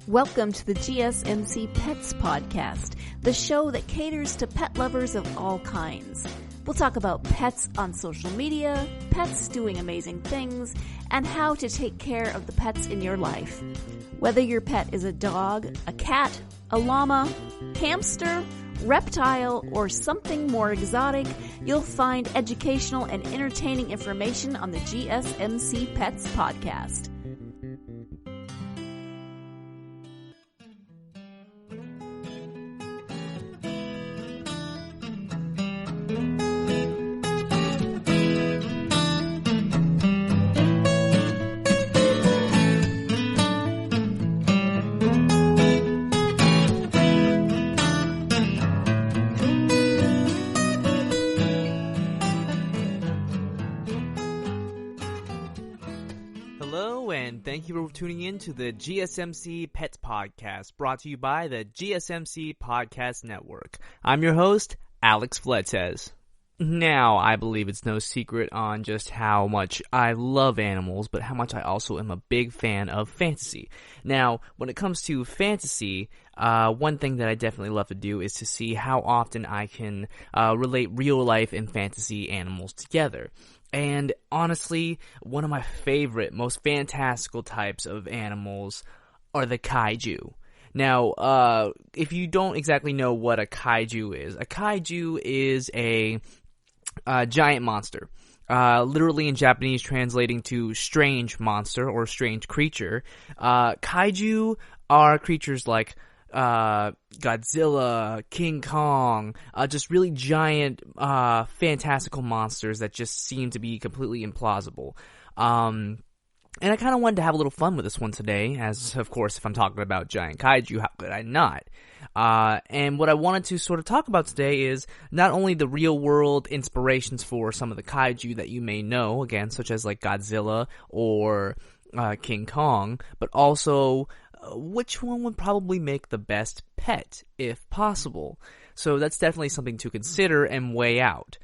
Welcome to the GSMC Pets podcast, the show that caters to pet lovers of all kinds. We'll talk about pets on social media, pets doing amazing things, and how to take care of the pets in your life. Whether your pet is a dog, a cat, a llama, hamster, reptile, or something more exotic, you'll find educational and entertaining information on the GSMC Pets podcast. Thank you for tuning in to the GSMC Pets Podcast, brought to you by the GSMC Podcast Network. I'm your host, Alex Fletes. Now, I believe it's no secret on just how much I love animals, but how much I also am a big fan of fantasy. Now, when it comes to fantasy, one thing that I definitely love to do is to see how often I can relate real life and fantasy animals together. And honestly, one of my favorite, most fantastical types of animals are the kaiju. Now, if you don't exactly know what a kaiju is a giant monster. Literally in Japanese translating to strange monster or strange creature. Kaiju are creatures like Godzilla, King Kong, just really giant, fantastical monsters that just seem to be completely implausible. And I kind of wanted to have a little fun with this one today, as, of course, if I'm talking about giant kaiju, how could I not? And what I wanted to sort of talk about today is not only the real-world inspirations for some of the kaiju that you may know, again, such as like Godzilla or King Kong, but also which one would probably make the best pet, if possible. So that's definitely something to consider and weigh out.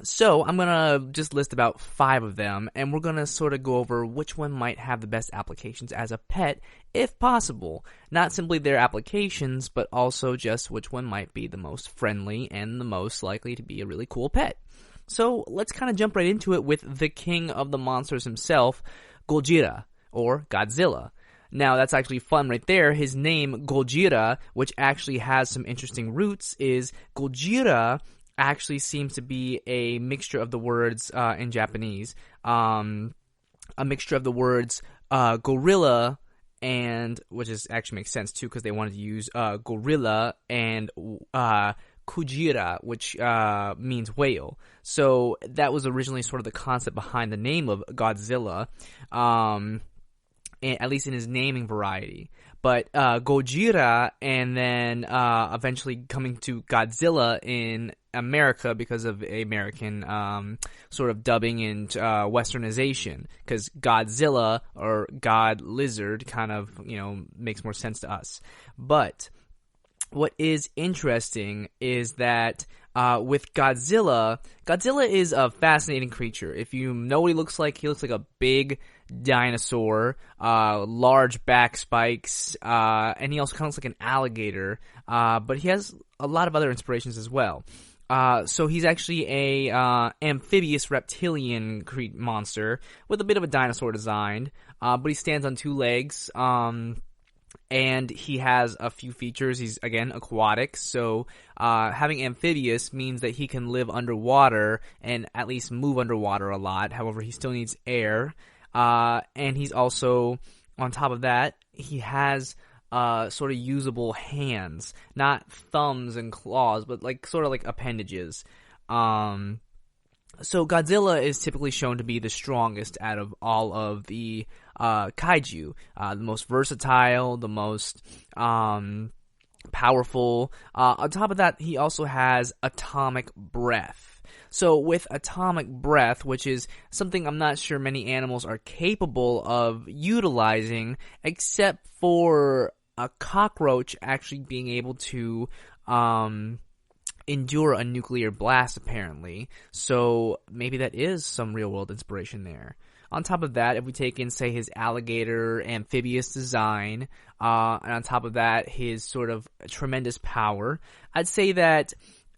So I'm going to just list about 5 of them, and we're going to sort of go over which one might have the best applications as a pet, if possible. Not simply their applications, but also just which one might be the most friendly and the most likely to be a really cool pet. So let's kind of jump right into it with the king of the monsters himself, Gojira, or Godzilla. Now, that's actually fun right there. His name, Gojira, which actually has some interesting roots, is Gojira actually seems to be a mixture of the words in Japanese. A mixture of the words gorilla, and which is actually makes sense too because they wanted to use gorilla, and Kujira, which means whale. So that was originally sort of the concept behind the name of Godzilla. At least in his naming variety. But Gojira, and then eventually coming to Godzilla in America because of American sort of dubbing and westernization. Because Godzilla, or God Lizard, kind of, makes more sense to us. But what is interesting is that with Godzilla is a fascinating creature. If you know what he looks like a big dinosaur, large back spikes, and he also kind of looks like an alligator, but he has a lot of other inspirations as well. So he's actually a amphibious reptilian monster with a bit of a dinosaur design, but he stands on 2 legs, and he has a few features. He's, again, aquatic, so having amphibious means that he can live underwater and at least move underwater a lot. However, he still needs air. And he's also, on top of that, he has sort of usable hands. Not thumbs and claws, but sort of like appendages. So Godzilla is typically shown to be the strongest out of all of the kaiju, the most versatile, the most powerful. On top of that, he also has atomic breath. So with atomic breath, which is something I'm not sure many animals are capable of utilizing, except for a cockroach actually being able to endure a nuclear blast, apparently. So maybe that is some real-world inspiration there. On top of that, if we take in, say, his alligator amphibious design, and on top of that, his sort of tremendous power, I'd say that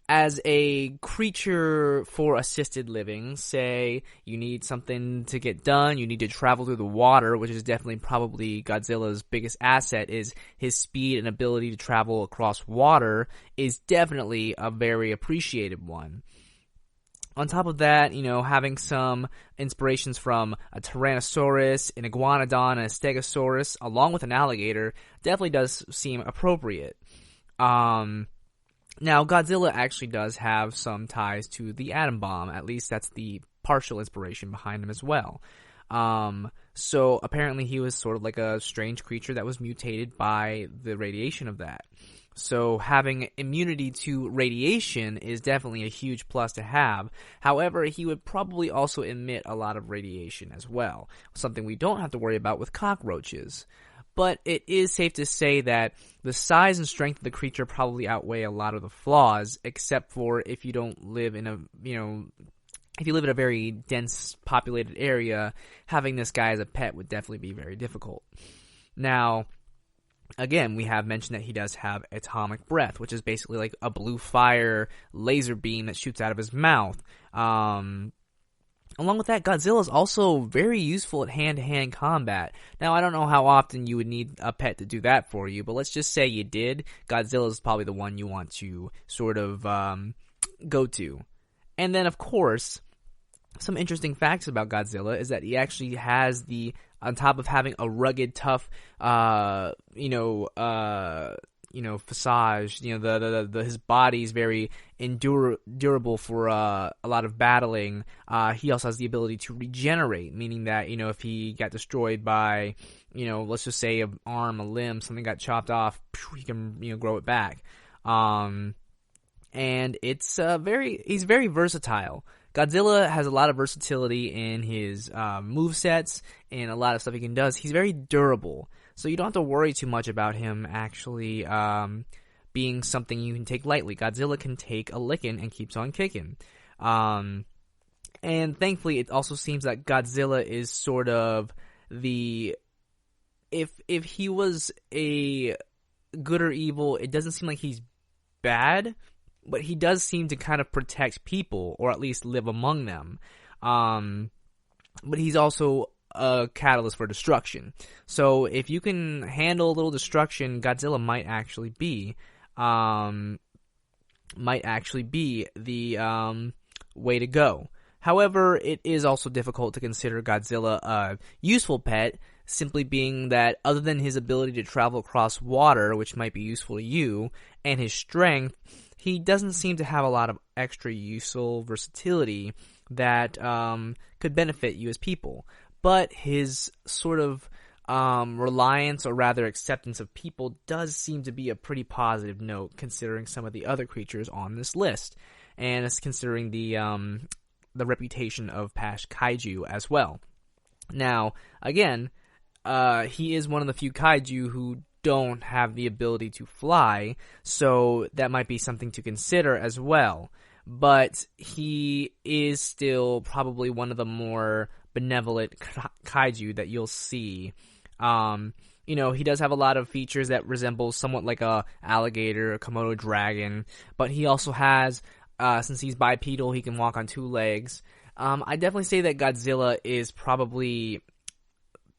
as a creature for assisted living, say you need something to get done, you need to travel through the water, which is definitely probably Godzilla's biggest asset, is his speed and ability to travel across water is definitely a very appreciated one. On top of that, having some inspirations from a Tyrannosaurus, an Iguanodon, and a Stegosaurus, along with an alligator, definitely does seem appropriate. Now, Godzilla actually does have some ties to the atom bomb. At least that's the partial inspiration behind him as well. So apparently he was sort of like a strange creature that was mutated by the radiation of that. So having immunity to radiation is definitely a huge plus to have. However, he would probably also emit a lot of radiation as well, something we don't have to worry about with cockroaches. But it is safe to say that the size and strength of the creature probably outweigh a lot of the flaws, except for if you don't live in if you live in a very dense populated area, having this guy as a pet would definitely be very difficult. Now, again, we have mentioned that he does have atomic breath, which is basically like a blue fire laser beam that shoots out of his mouth. Along with that, Godzilla is also very useful at hand-to-hand combat. Now, I don't know how often you would need a pet to do that for you, but let's just say you did. Godzilla is probably the one you want to sort of go to. And then, of course, some interesting facts about Godzilla is that he actually has on top of having a rugged, tough, visage, his body is very durable for a lot of battling. He also has the ability to regenerate, meaning that, if he got destroyed by, let's just say an arm, a limb, something got chopped off, he can, grow it back. And it's he's very versatile. Godzilla has a lot of versatility in his movesets and a lot of stuff he can do. He's very durable, so you don't have to worry too much about him actually being something you can take lightly. Godzilla can take a licking and keeps on kicking. And thankfully, it also seems that Godzilla is sort of if he was a good or evil, it doesn't seem like he's bad, but he does seem to kind of protect people, or at least live among them. But he's also a catalyst for destruction. So if you can handle a little destruction, Godzilla might actually be the way to go. However, it is also difficult to consider Godzilla a useful pet, simply being that other than his ability to travel across water, which might be useful to you, and his strength, he doesn't seem to have a lot of extra useful versatility that could benefit you as people. But his sort of reliance, or rather acceptance of people, does seem to be a pretty positive note, considering some of the other creatures on this list, and it's considering the reputation of past kaiju as well. Now, again, he is one of the few kaiju who don't have the ability to fly, so that might be something to consider as well. But he is still probably one of the more benevolent kaiju that you'll see. He does have a lot of features that resemble somewhat like a alligator, a Komodo dragon, but he also has, since he's bipedal, he can walk on two legs. I definitely say that Godzilla is probably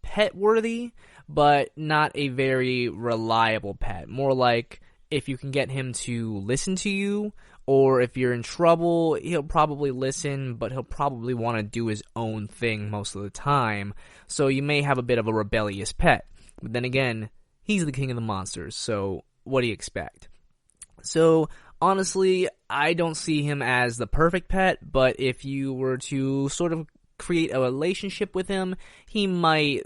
pet-worthy, but not a very reliable pet. More like if you can get him to listen to you, or if you're in trouble, he'll probably listen, but he'll probably want to do his own thing most of the time. So you may have a bit of a rebellious pet. But then again, he's the king of the monsters, so what do you expect? So honestly, I don't see him as the perfect pet, but if you were to sort of create a relationship with him, he might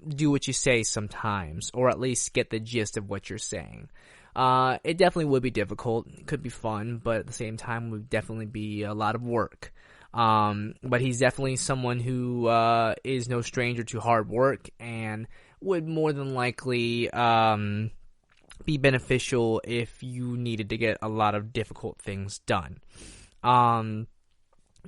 do what you say sometimes, or at least get the gist of what you're saying. It definitely would be difficult. It could be fun, but at the same time would definitely be a lot of work. But he's definitely someone who is no stranger to hard work, and would more than likely be beneficial if you needed to get a lot of difficult things done.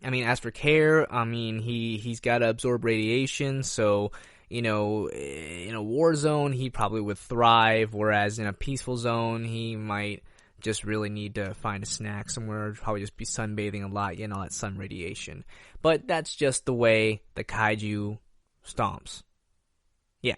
I mean, as for care, I mean, he's got to absorb radiation, so, you know, in a war zone, he probably would thrive, whereas in a peaceful zone, he might just really need to find a snack somewhere, probably just be sunbathing a lot, getting all that sun radiation. But that's just the way the kaiju stomps. Yeah.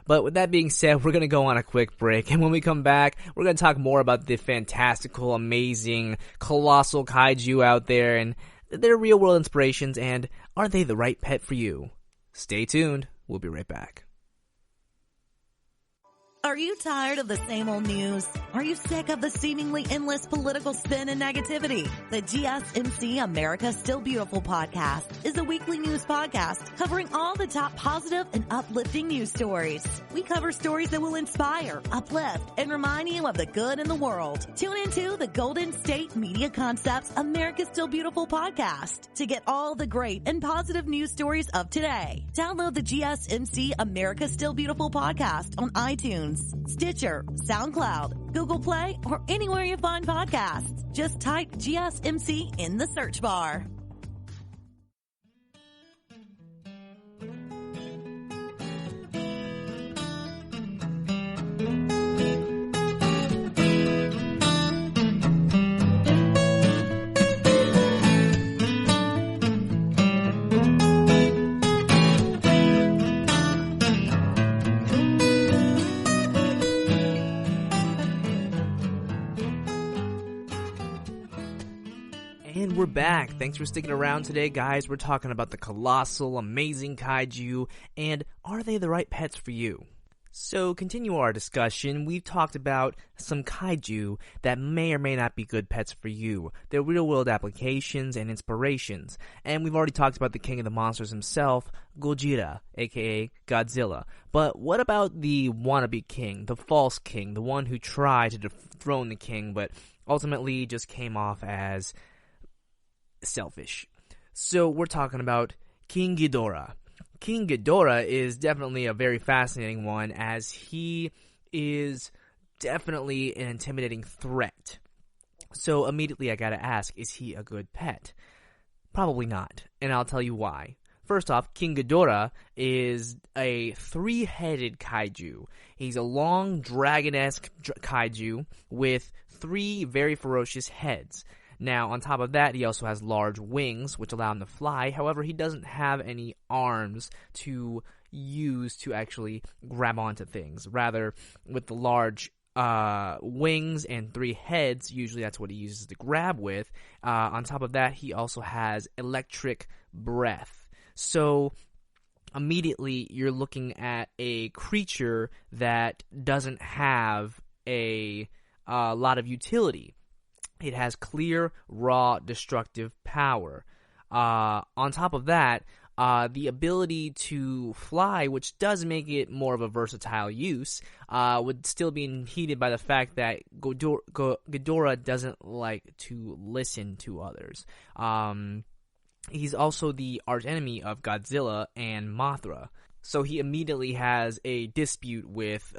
But with that being said, we're going to go on a quick break, and when we come back, we're going to talk more about the fantastical, amazing, colossal kaiju out there, and their real-world inspirations, and are they the right pet for you? Stay tuned. We'll be right back. Are you tired of the same old news? Are you sick of the seemingly endless political spin and negativity? The GSMC America's Still Beautiful podcast is a weekly news podcast covering all the top positive and uplifting news stories. We cover stories that will inspire, uplift, and remind you of the good in the world. Tune into the Golden State Media Concepts America's Still Beautiful podcast to get all the great and positive news stories of today. Download the GSMC America's Still Beautiful podcast on iTunes, Stitcher, SoundCloud, Google Play, or anywhere you find podcasts. Just type GSMC in the search bar. And we're back. Thanks for sticking around today, guys. We're talking about the colossal, amazing kaiju, and are they the right pets for you? So, continue our discussion. We've talked about some kaiju that may or may not be good pets for you, their real-world applications and inspirations. And we've already talked about the king of the monsters himself, Gojira, aka Godzilla. But what about the wannabe king, the false king, the one who tried to dethrone the king, but ultimately just came off as selfish? So we're talking about King Ghidorah. King Ghidorah is definitely a very fascinating one, as he is definitely an intimidating threat. So immediately I gotta ask, is he a good pet? Probably not, and I'll tell you why. First off, King Ghidorah is a three-headed kaiju. He's a long, dragon-esque kaiju with three very ferocious heads. Now, on top of that, he also has large wings, which allow him to fly. However, he doesn't have any arms to use to actually grab onto things. Rather, with the large wings and three heads, usually that's what he uses to grab with. On top of that, he also has electric breath. So, immediately, you're looking at a creature that doesn't have a lot of utility. It has clear, raw, destructive power. On top of that, the ability to fly, which does make it more of a versatile use, would still be impeded by the fact that Ghidorah doesn't like to listen to others. He's also the archenemy of Godzilla and Mothra, so he immediately has a dispute with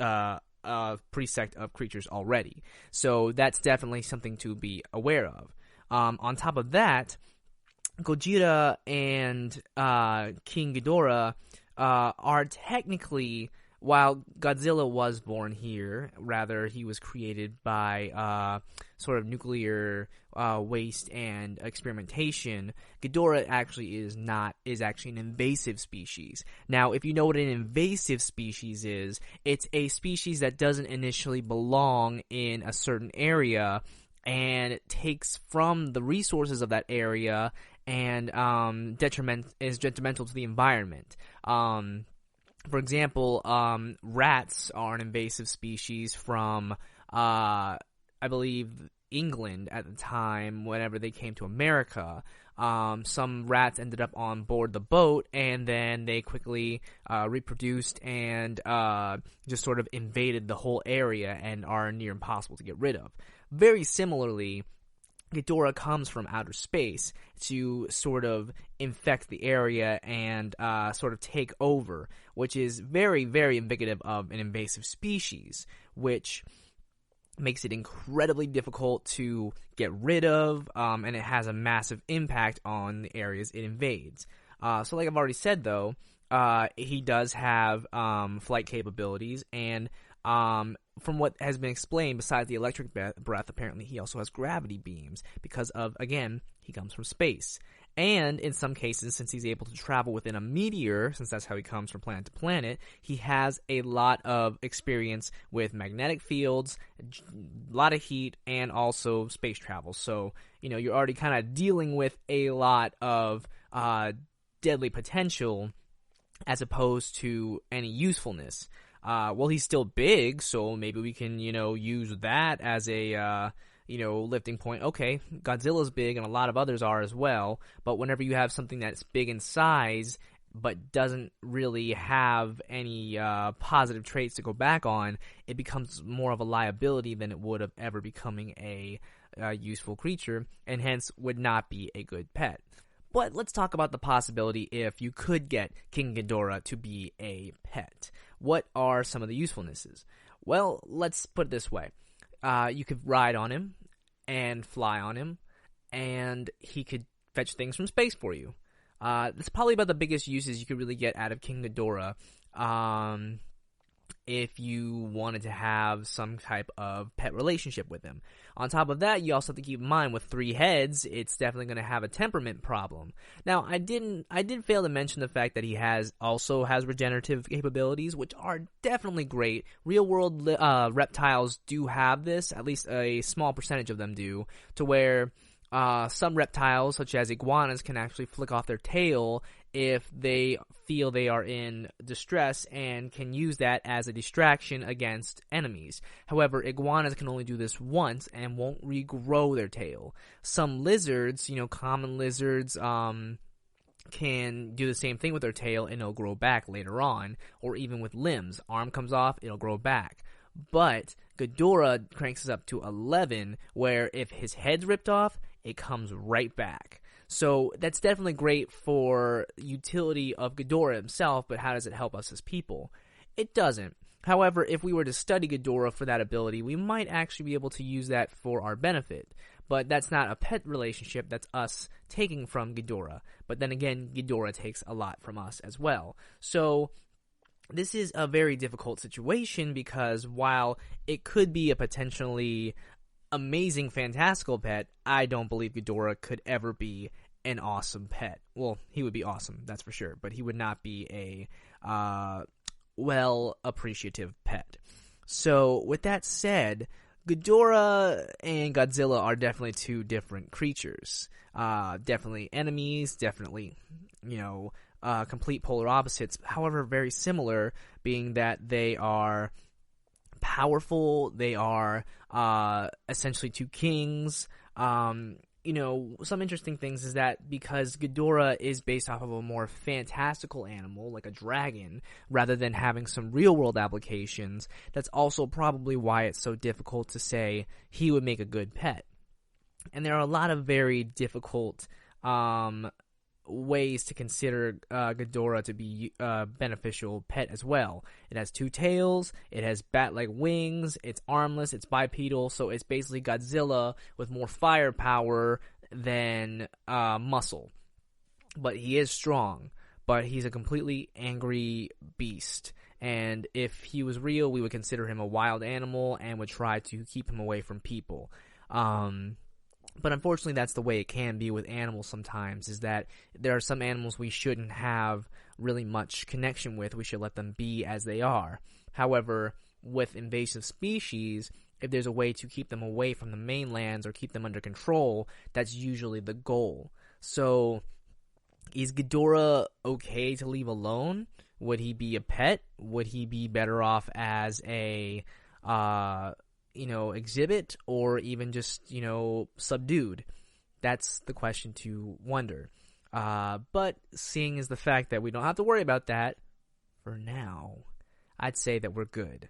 presect of creatures already. So that's definitely something to be aware of. On top of that, Gojira and King Ghidorah are technically, while Godzilla was born here, rather he was created by sort of nuclear waste and experimentation. Ghidorah actually is actually an invasive species. Now, if you know what an invasive species is, it's a species that doesn't initially belong in a certain area and it takes from the resources of that area and is detrimental to the environment. For example, rats are an invasive species from, I believe, England at the time whenever they came to America. Some rats ended up on board the boat, and then they quickly reproduced and just sort of invaded the whole area and are near impossible to get rid of. Very similarly, Ghidorah comes from outer space to sort of infect the area and sort of take over, which is very, very indicative of an invasive species, which makes it incredibly difficult to get rid of, and it has a massive impact on the areas it invades. So like I've already said, though, he does have flight capabilities, and from what has been explained, besides the electric breath, apparently he also has gravity beams because of, again, he comes from space. And in some cases, since he's able to travel within a meteor, since that's how he comes from planet to planet, he has a lot of experience with magnetic fields, a lot of heat, and also space travel. So, you're already kind of dealing with a lot of deadly potential as opposed to any usefulness. Well, he's still big, so maybe we can, use that as a lifting point. Okay, Godzilla's big and a lot of others are as well, but whenever you have something that's big in size but doesn't really have any positive traits to go back on, it becomes more of a liability than it would of ever becoming a useful creature, and hence would not be a good pet. But let's talk about the possibility if you could get King Ghidorah to be a pet. What are some of the usefulnesses? Well, let's put it this way. You could ride on him and fly on him, and he could fetch things from space for you. That's probably about the biggest uses you could really get out of King Ghidorah if you wanted to have some type of pet relationship with him. On top of that, you also have to keep in mind with 3 heads, it's definitely going to have a temperament problem. Now, I did fail to mention the fact that he also has regenerative capabilities, which are definitely great. Real world reptiles do have this, at least a small percentage of them do, to where some reptiles, such as iguanas, can actually flick off their tail if they feel they are in distress and can use that as a distraction against enemies. However, iguanas can only do this once and won't regrow their tail. Some lizards, common lizards, can do the same thing with their tail and it'll grow back later on, or even with limbs. Arm comes off, it'll grow back. But Ghidorah cranks us up to 11, where if his head's ripped off, it comes right back. So that's definitely great for utility of Ghidorah himself, but how does it help us as people? It doesn't. However, if we were to study Ghidorah for that ability, we might actually be able to use that for our benefit. But that's not a pet relationship, that's us taking from Ghidorah. But then again, Ghidorah takes a lot from us as well. So this is a very difficult situation because while it could be a potentially amazing, fantastical pet, I don't believe Ghidorah could ever be an awesome pet. Well, he would be awesome, that's for sure, but he would not be a appreciative pet. So, with that said, Ghidorah and Godzilla are definitely 2 different creatures. Definitely enemies, definitely, complete polar opposites, however very similar, being that they are powerful, they are essentially 2 kings. Some interesting things is that because Ghidorah is based off of a more fantastical animal, like a dragon, rather than having some real-world applications, that's also probably why it's so difficult to say he would make a good pet. And there are a lot of very difficult ways to consider Ghidorah to be a beneficial pet as well. It has 2 tails, it has bat-like wings, it's armless, it's bipedal, so it's basically Godzilla with more firepower than muscle. But he is strong, but he's a completely angry beast. And if he was real, we would consider him a wild animal and would try to keep him away from people. But unfortunately, that's the way it can be with animals sometimes, is that there are some animals we shouldn't have really much connection with. We should let them be as they are. However, with invasive species, if there's a way to keep them away from the mainlands or keep them under control, that's usually the goal. So, is Ghidorah okay to leave alone? Would he be a pet? Would he be better off as a exhibit, or even just, subdued? That's the question to wonder. But seeing as the fact that we don't have to worry about that for now, I'd say that we're good.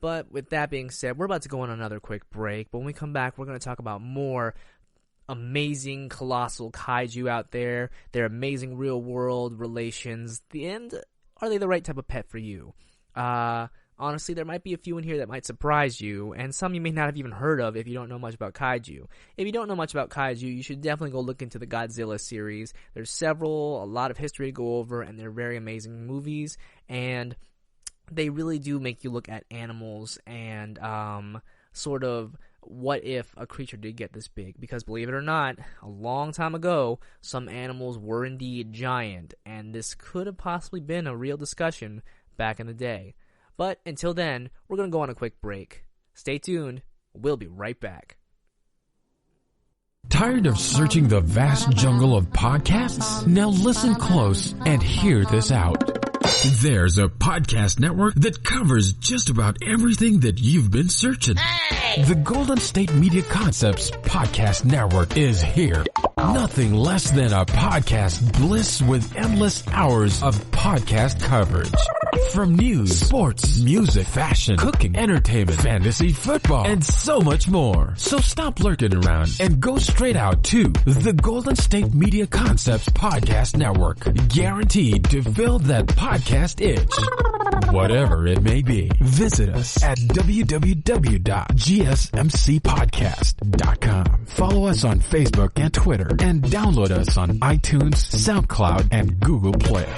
But with that being said, we're about to go on another quick break. But when we come back, we're going to talk about more amazing colossal kaiju out there, their amazing real world relations, and are they the right type of pet for you? Honestly, there might be a few in here that might surprise you, and some you may not have even heard of if you don't know much about kaiju. If you don't know much about kaiju, you should definitely go look into the Godzilla series. There's several, a lot of history to go over, and they're very amazing movies, and they really do make you look at animals and sort of what if a creature did get this big, because believe it or not, a long time ago, some animals were indeed giant, and this could have possibly been a real discussion back in the day. But until then, we're going to go on a quick break. Stay tuned. We'll be right back. Tired of searching the vast jungle of podcasts? Now listen close and hear this out. There's a podcast network that covers just about everything that you've been searching. Hey! The Golden State Media Concepts Podcast Network is here. Nothing less than a podcast bliss with endless hours of podcast coverage. From news, sports, music, fashion, cooking, entertainment, fantasy, football, and so much more. So stop lurking around and go straight out to the Golden State Media Concepts Podcast Network. Guaranteed to fill that podcast itch. Whatever it may be. Visit us at www.gsmcpodcast.com. Follow us on Facebook and Twitter, and download us on iTunes, SoundCloud, and Google Play.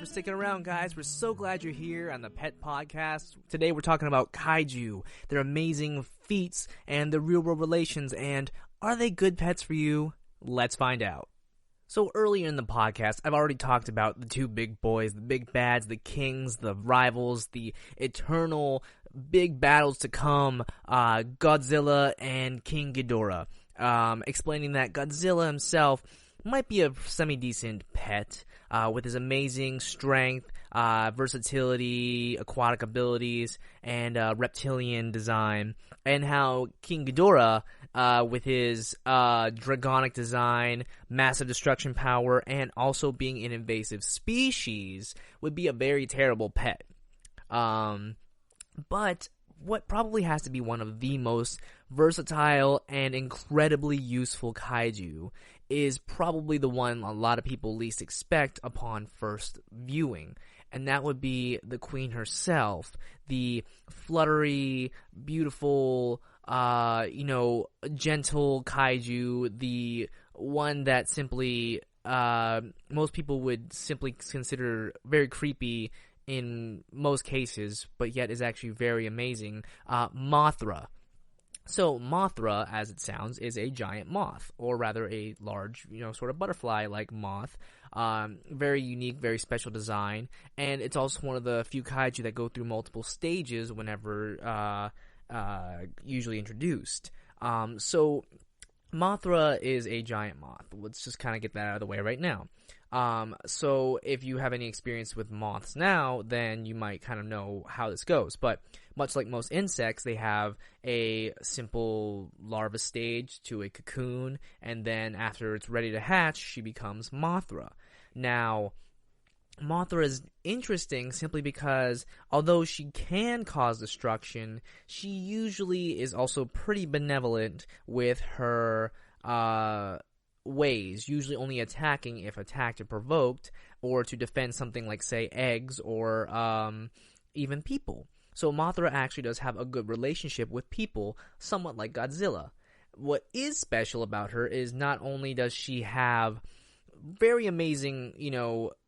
Sticking around, guys. We're so glad you're here on the Pet Podcast. Today we're talking about kaiju, their amazing feats, and the real-world relations, and are they good pets for you? Let's find out. So earlier in the podcast, I've already talked about the two big boys, the big bads, the kings, the rivals, the eternal big battles to come, Godzilla and King Ghidorah, explaining that Godzilla himself might be a semi-decent pet, with his amazing strength, versatility, aquatic abilities, and reptilian design, and how King Ghidorah, with his dragonic design, massive destruction power, and also being an invasive species, would be a very terrible pet. But what probably has to be one of the most versatile and incredibly useful kaiju is probably the one a lot of people least expect upon first viewing, and that would be the queen herself, the fluttery, beautiful, gentle kaiju, the one that simply, most people would simply consider very creepy in most cases, but yet is actually very amazing, Mothra. So Mothra, as it sounds, is a giant moth, or rather a large, sort of butterfly-like moth. Very unique, very special design, and it's also one of the few kaiju that go through multiple stages whenever usually introduced. So Mothra is a giant moth. Let's just kind of get that out of the way right now. So if you have any experience with moths now, then you might kind of know how this goes. But much like most insects, they have a simple larva stage to a cocoon, and then after it's ready to hatch, she becomes Mothra. Now, Mothra is interesting simply because although she can cause destruction, she usually is also pretty benevolent with her ways, usually only attacking if attacked or provoked, or to defend something like, say, eggs or even people. So Mothra actually does have a good relationship with people, somewhat like Godzilla. What is special about her is not only does she have very amazing,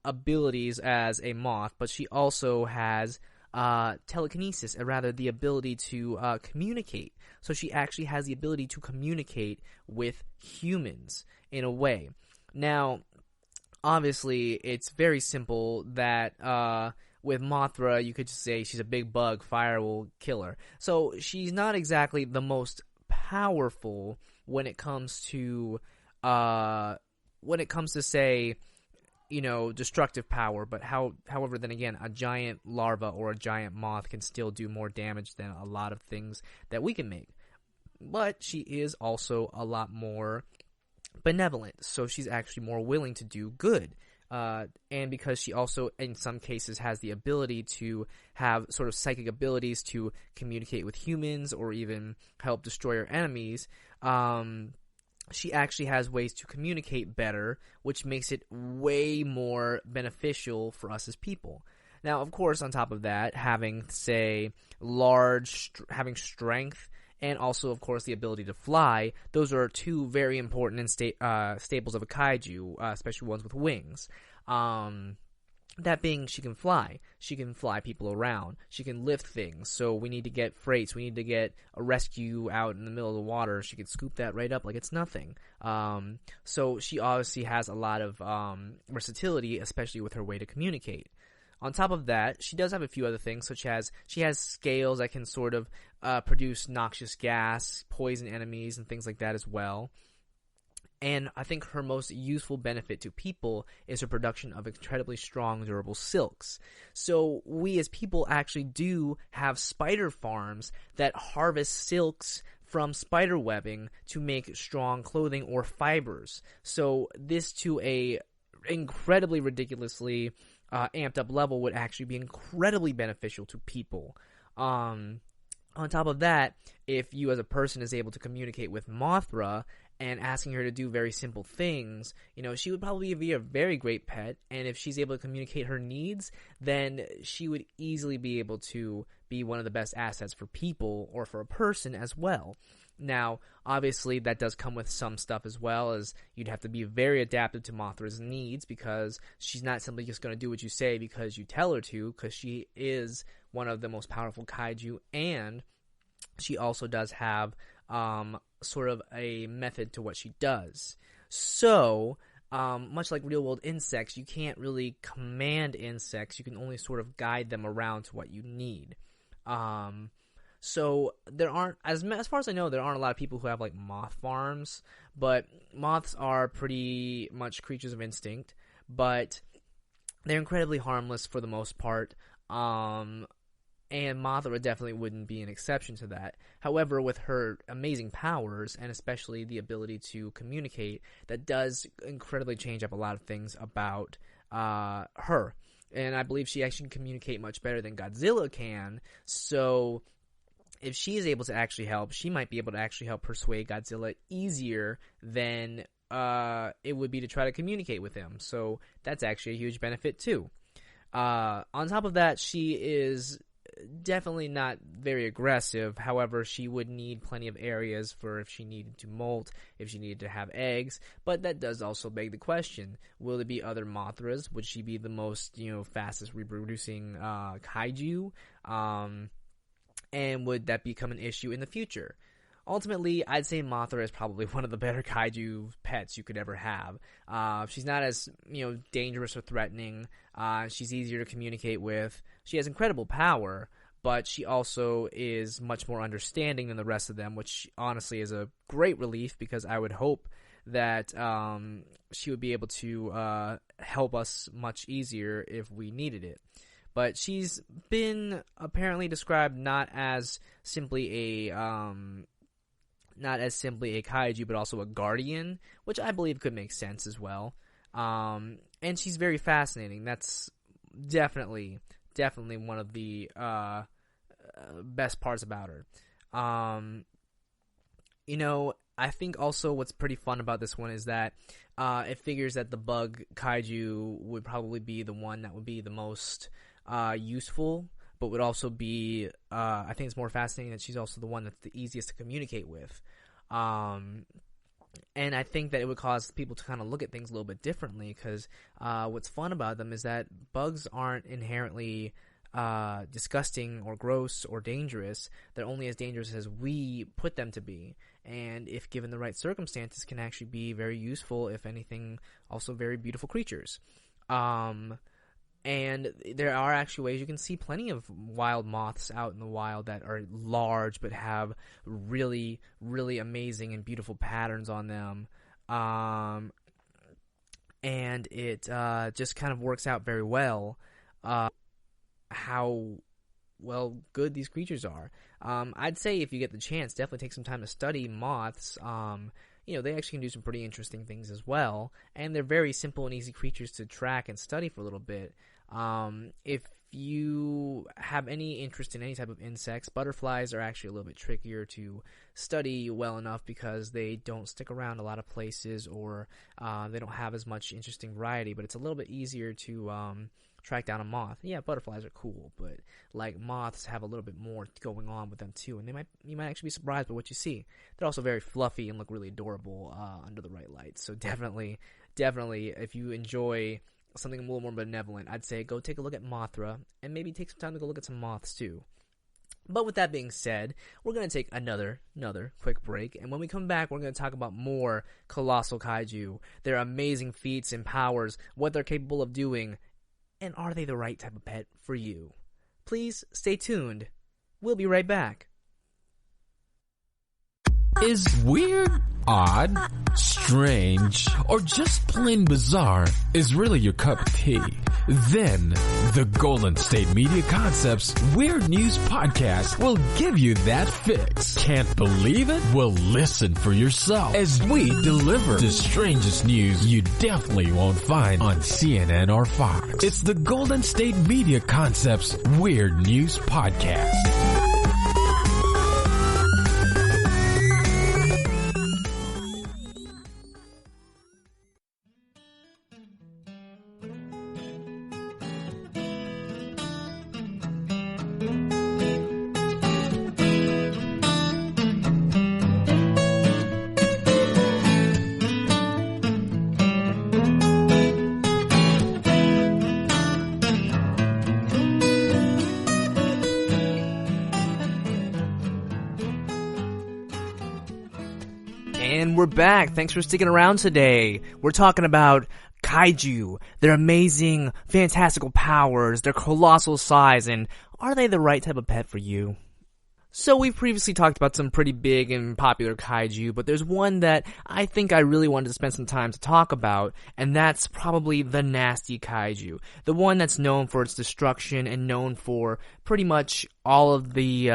abilities as a moth, but she also has telekinesis, or rather the ability to communicate. So she actually has the ability to communicate with humans in a way. Now, obviously, it's very simple that with Mothra, you could just say she's a big bug, fire will kill her. So she's not exactly the most powerful when it comes to say, destructive power, but however, then again, a giant larva or a giant moth can still do more damage than a lot of things that we can make. But she is also a lot more benevolent, so she's actually more willing to do good. And because she also, in some cases, has the ability to have sort of psychic abilities to communicate with humans or even help destroy her enemies, she actually has ways to communicate better, which makes it way more beneficial for us as people. Now, of course, on top of that, having, say, having strength, and also, of course, the ability to fly, those are two very important staples of a kaiju, especially ones with wings. That being, she can fly. She can fly people around. She can lift things. So we need to get freights. We need to get a rescue out in the middle of the water. She can scoop that right up like it's nothing. So she obviously has a lot of versatility, especially with her way to communicate. On top of that, she does have a few other things, such as she has scales that can sort of produce noxious gas, poison enemies, and things like that as well. And I think her most useful benefit to people is her production of incredibly strong, durable silks. So we as people actually do have spider farms that harvest silks from spider webbing to make strong clothing or fibers. So this, to a incredibly ridiculously amped up level, would actually be incredibly beneficial to people. On top of that, if you as a person is able to communicate with Mothra and asking her to do very simple things, she would probably be a very great pet. And if she's able to communicate her needs, then she would easily be able to be one of the best assets for people or for a person as well. Now, obviously, that does come with some stuff as well, as you'd have to be very adaptive to Mothra's needs, because she's not simply just going to do what you say because you tell her to, because she is one of the most powerful kaiju, and she also does have sort of a method to what she does. So, much like real-world insects, you can't really command insects. You can only sort of guide them around to what you need. So there aren't, as far as I know, there aren't a lot of people who have like moth farms, but moths are pretty much creatures of instinct, but they're incredibly harmless for the most part. And Mothra definitely wouldn't be an exception to that. However, with her amazing powers, and especially the ability to communicate, that does incredibly change up a lot of things about her. And I believe she actually can communicate much better than Godzilla can, so if she is able to actually help, she might be able to actually help persuade Godzilla easier than it would be to try to communicate with him. So that's actually a huge benefit too. On top of that, she is definitely not very aggressive. However, she would need plenty of areas for if she needed to molt, if she needed to have eggs. But that does also beg the question, will there be other Mothras? Would she be the most, fastest reproducing kaiju? And would that become an issue in the future? Ultimately, I'd say Mothra is probably one of the better kaiju pets you could ever have. She's not as, dangerous or threatening. She's easier to communicate with. She has incredible power, but she also is much more understanding than the rest of them, which honestly is a great relief, because I would hope that she would be able to help us much easier if we needed it. But she's been apparently described not as simply a kaiju, but also a guardian, which I believe could make sense as well. And she's very fascinating. That's definitely one of the best parts about her. I think also what's pretty fun about this one is that it figures that the bug kaiju would probably be the one that would be the most useful, but would also be, I think it's more fascinating that she's also the one that's the easiest to communicate with. And I think that it would cause people to kind of look at things a little bit differently, because what's fun about them is that bugs aren't inherently disgusting or gross or dangerous. They're only as dangerous as we put them to be, and if given the right circumstances, can actually be very useful, if anything, also very beautiful creatures. And there are actually ways you can see plenty of wild moths out in the wild that are large but have really, really amazing and beautiful patterns on them. and it just kind of works out very well how good these creatures are. I'd say if you get the chance, definitely take some time to study moths. They actually can do some pretty interesting things as well, and they're very simple and easy creatures to track and study for a little bit. If you have any interest in any type of insects, butterflies are actually a little bit trickier to study well enough because they don't stick around a lot of places, or they don't have as much interesting variety, but it's a little bit easier to track down a moth. Yeah, butterflies are cool, but like moths have a little bit more going on with them too, and you might actually be surprised by what you see. They're also very fluffy and look really adorable under the right light. So definitely, if you enjoy something a little more benevolent, I'd say go take a look at Mothra, and maybe take some time to go look at some moths too. But with that being said, we're going to take another quick break, and when we come back, we're going to talk about more colossal kaiju, their amazing feats and powers, what they're capable of doing, and are they the right type of pet for you? Please stay tuned. We'll be right back. Is weird, odd, strange, or just plain bizarre is really your cup of tea? Then the Golden State Media Concepts Weird News Podcast will give you that fix. Can't believe it? Well, listen for yourself as we deliver the strangest news you definitely won't find on CNN or Fox. It's the Golden State Media Concepts Weird News Podcast. And we're back. Thanks for sticking around today. We're talking about kaiju, their amazing, fantastical powers, their colossal size, and are they the right type of pet for you? So we've previously talked about some pretty big and popular kaiju, but there's one that I think I really wanted to spend some time to talk about, and that's probably the nasty kaiju. The one that's known for its destruction and known for pretty much all of the,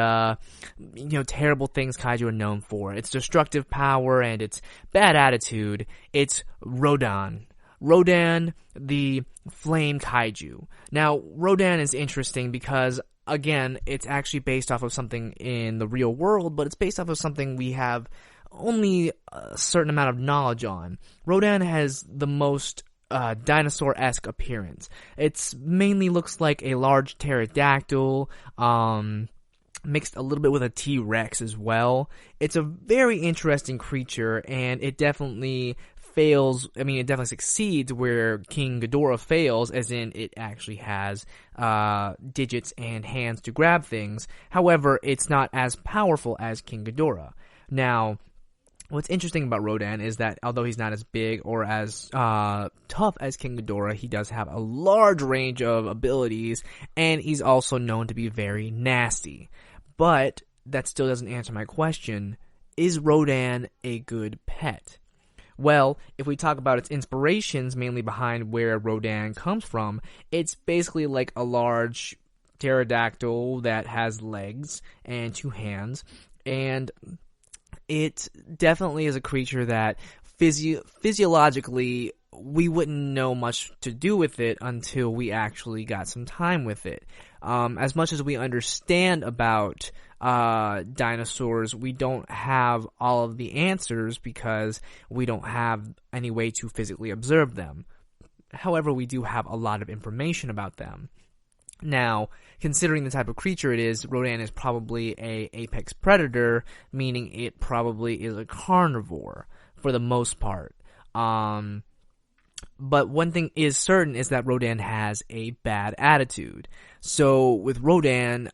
terrible things kaiju are known for. Its destructive power and its bad attitude. It's Rodan. Rodan, the flame kaiju. Now, Rodan is interesting because again, it's actually based off of something in the real world, but it's based off of something we have only a certain amount of knowledge on. Rodan has the most dinosaur-esque appearance. It mainly looks like a large pterodactyl, mixed a little bit with a T-Rex as well. It's a very interesting creature, and it definitely succeeds where King Ghidorah fails, as in it actually has digits and hands to grab things. However, it's not as powerful as King Ghidorah. Now, what's interesting about Rodan is that although he's not as big or as tough as King Ghidorah, he does have a large range of abilities, and he's also known to be very nasty. But that still doesn't answer my question. Is Rodan a good pet? Well, if we talk about its inspirations mainly behind where Rodan comes from, it's basically like a large pterodactyl that has legs and two hands, and it definitely is a creature that physiologically we wouldn't know much to do with it until we actually got some time with it. As much as we understand about dinosaurs, we don't have all of the answers because we don't have any way to physically observe them. However, we do have a lot of information about them. Now, considering the type of creature it is, Rodan is probably a apex predator, meaning it probably is a carnivore for the most part. But one thing is certain is that Rodan has a bad attitude. So with Rodan,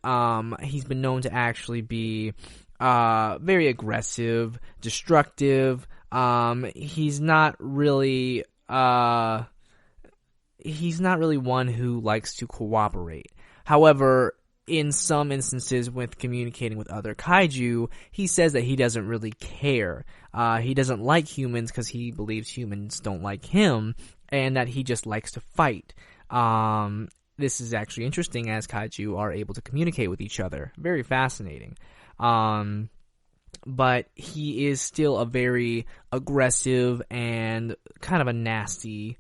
he's been known to actually be very aggressive, destructive. He's not really one who likes to cooperate. However, in some instances with communicating with other kaiju, he says that he doesn't really care. He doesn't like humans because he believes humans don't like him, and that he just likes to fight. This is actually interesting as kaiju are able to communicate with each other. Very fascinating. But he is still a very aggressive and kind of a nasty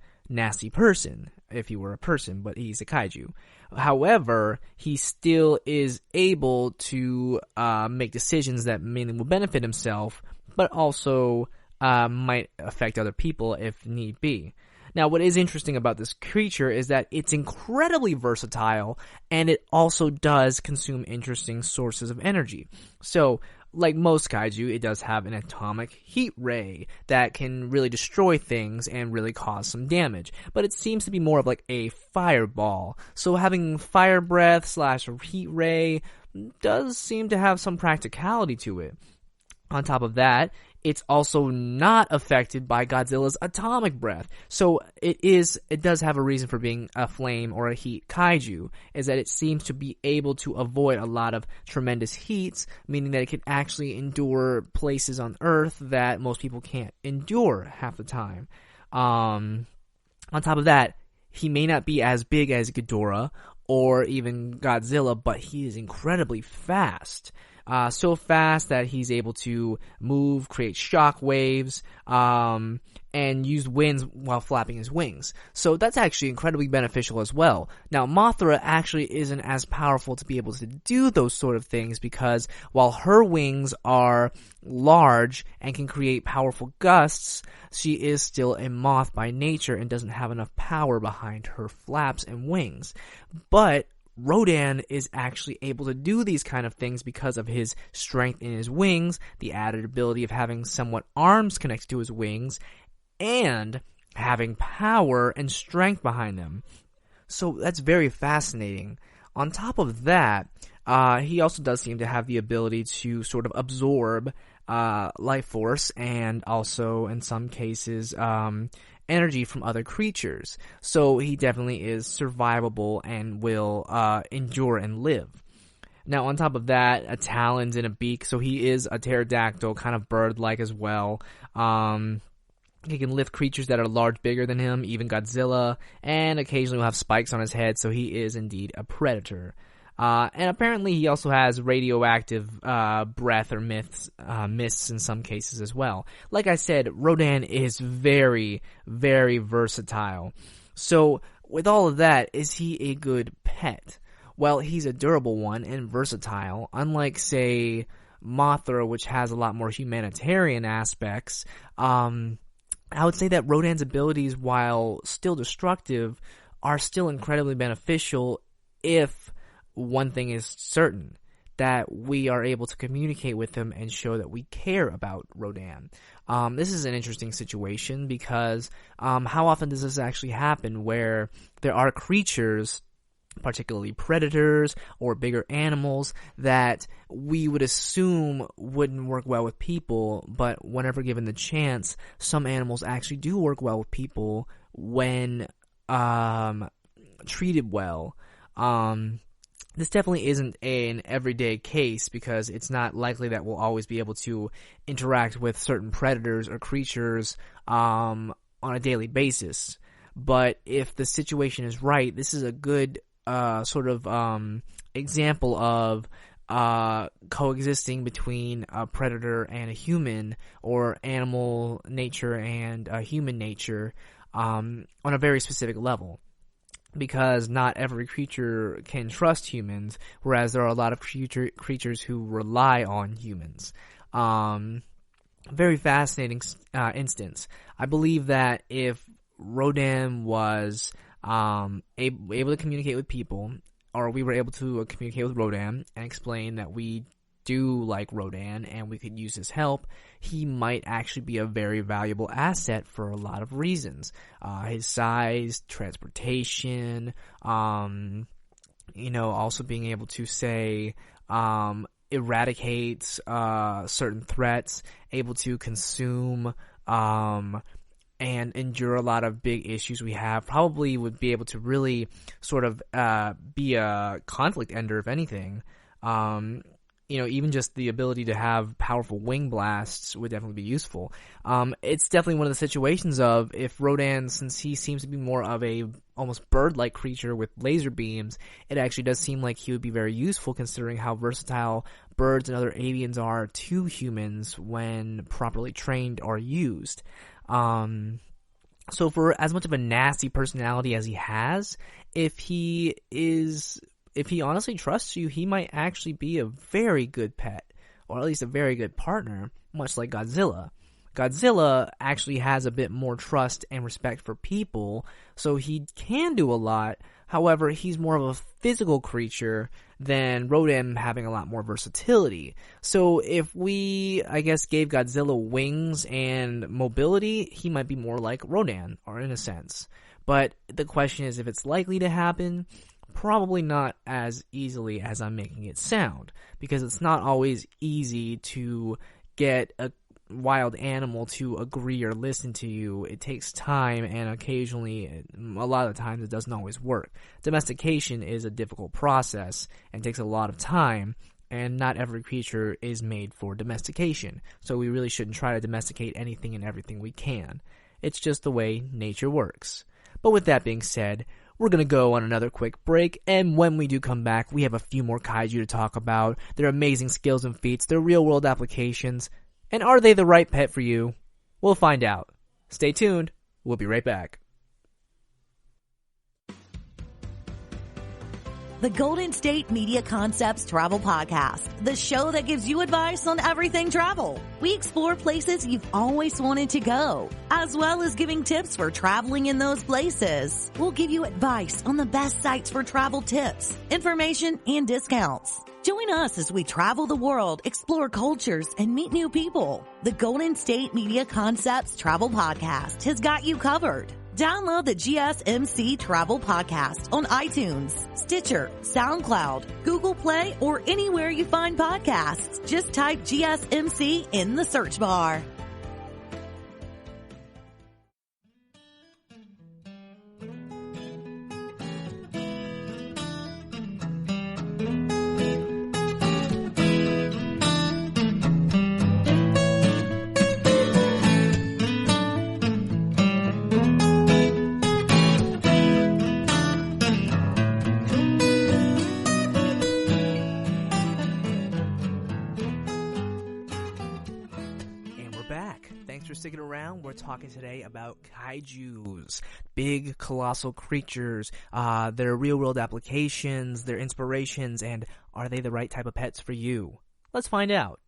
person, if he were a person, but he's a kaiju. However, he still is able to make decisions that mainly will benefit himself, but also might affect other people if need be. Now, what is interesting about this creature is that it's incredibly versatile, and it also does consume interesting sources of energy. So, like most kaiju, it does have an atomic heat ray that can really destroy things and really cause some damage. But it seems to be more of like a fireball. So having fire breath / heat ray does seem to have some practicality to it. On top of that, it's also not affected by Godzilla's atomic breath. So it does have a reason for being a flame or a heat kaiju, is that it seems to be able to avoid a lot of tremendous heats, meaning that it can actually endure places on Earth that most people can't endure half the time. On top of that, he may not be as big as Ghidorah or even Godzilla, but he is incredibly fast. So fast that he's able to move, create shock waves, and use winds while flapping his wings. So that's actually incredibly beneficial as well. Now, Mothra actually isn't as powerful to be able to do those sort of things because while her wings are large and can create powerful gusts, she is still a moth by nature and doesn't have enough power behind her flaps and wings. But Rodan is actually able to do these kind of things because of his strength in his wings, the added ability of having somewhat arms connected to his wings, and having power and strength behind them. So that's very fascinating. On top of that, he also does seem to have the ability to sort of absorb life force and also, in some cases, energy from other creatures. So he definitely is survivable and will endure and live. Now, on top of that, talons and a beak, so he is a pterodactyl, kind of bird-like as well. He can lift creatures that are large, bigger than him, even Godzilla, and occasionally will have spikes on his head, so he is indeed a predator. And apparently he also has radioactive breath or mists in some cases as well. Like I said, Rodan is very, very versatile. So with all of that, is he a good pet? Well, he's a durable one and versatile, unlike, say, Mothra, which has a lot more humanitarian aspects. I would say that Rodan's abilities, while still destructive, are still incredibly beneficial if one thing is certain, that we are able to communicate with him and show that we care about Rodan. This is an interesting situation because how often does this actually happen where there are creatures, particularly predators or bigger animals, that we would assume wouldn't work well with people, but whenever given the chance, some animals actually do work well with people when treated well. This definitely isn't an everyday case because it's not likely that we'll always be able to interact with certain predators or creatures on a daily basis. But if the situation is right, this is a good sort of example of coexisting between a predator and a human, or animal nature and human nature on a very specific level. Because not every creature can trust humans, whereas there are a lot of creatures who rely on humans. Very fascinating instance. I believe that if Rodan was able to communicate with people, or we were able to communicate with Rodan and explain that we do like Rodan and we could use his help, he might actually be a very valuable asset for a lot of reasons. His size, transportation, also being able to say, eradicate certain threats, able to consume, and endure a lot of big issues we have, probably would be able to really sort of be a conflict ender, if anything. even just the ability to have powerful wing blasts would definitely be useful. It's definitely one of the situations of if Rodan, since he seems to be more of a almost bird-like creature with laser beams, it actually does seem like he would be very useful considering how versatile birds and other avians are to humans when properly trained or used. So for as much of a nasty personality as he has, if he honestly trusts you, he might actually be a very good pet, or at least a very good partner, much like Godzilla. Godzilla actually has a bit more trust and respect for people, so he can do a lot. However, he's more of a physical creature than Rodan having a lot more versatility. So if we, I guess, gave Godzilla wings and mobility, he might be more like Rodan, or in a sense. But the question is if it's likely to happen. Probably not as easily as I'm making it sound, because it's not always easy to get a wild animal to agree or listen to you. It takes time, and occasionally, a lot of the times, it doesn't always work. Domestication is a difficult process and takes a lot of time, and not every creature is made for domestication, so we really shouldn't try to domesticate anything and everything we can. It's just the way nature works. But with that being said, we're going to go on another quick break, and when we do come back, we have a few more kaiju to talk about, their amazing skills and feats, their real-world applications, and are they the right pet for you? We'll find out. Stay tuned. We'll be right back. The Golden State Media Concepts Travel Podcast, the show that gives you advice on everything travel. We explore places you've always wanted to go, as well as giving tips for traveling in those places. We'll give you advice on the best sites for travel tips, information, and discounts. Join us as we travel the world, explore cultures, and meet new people. The Golden State Media Concepts Travel Podcast has got you covered. Download the GSMC Travel Podcast on iTunes, Stitcher, SoundCloud, Google Play, or anywhere you find podcasts. Just type GSMC in the search bar. Sticking around, we're talking today about kaijus, big colossal creatures, their real-world applications, their inspirations, and are they the right type of pets for you? Let's find out.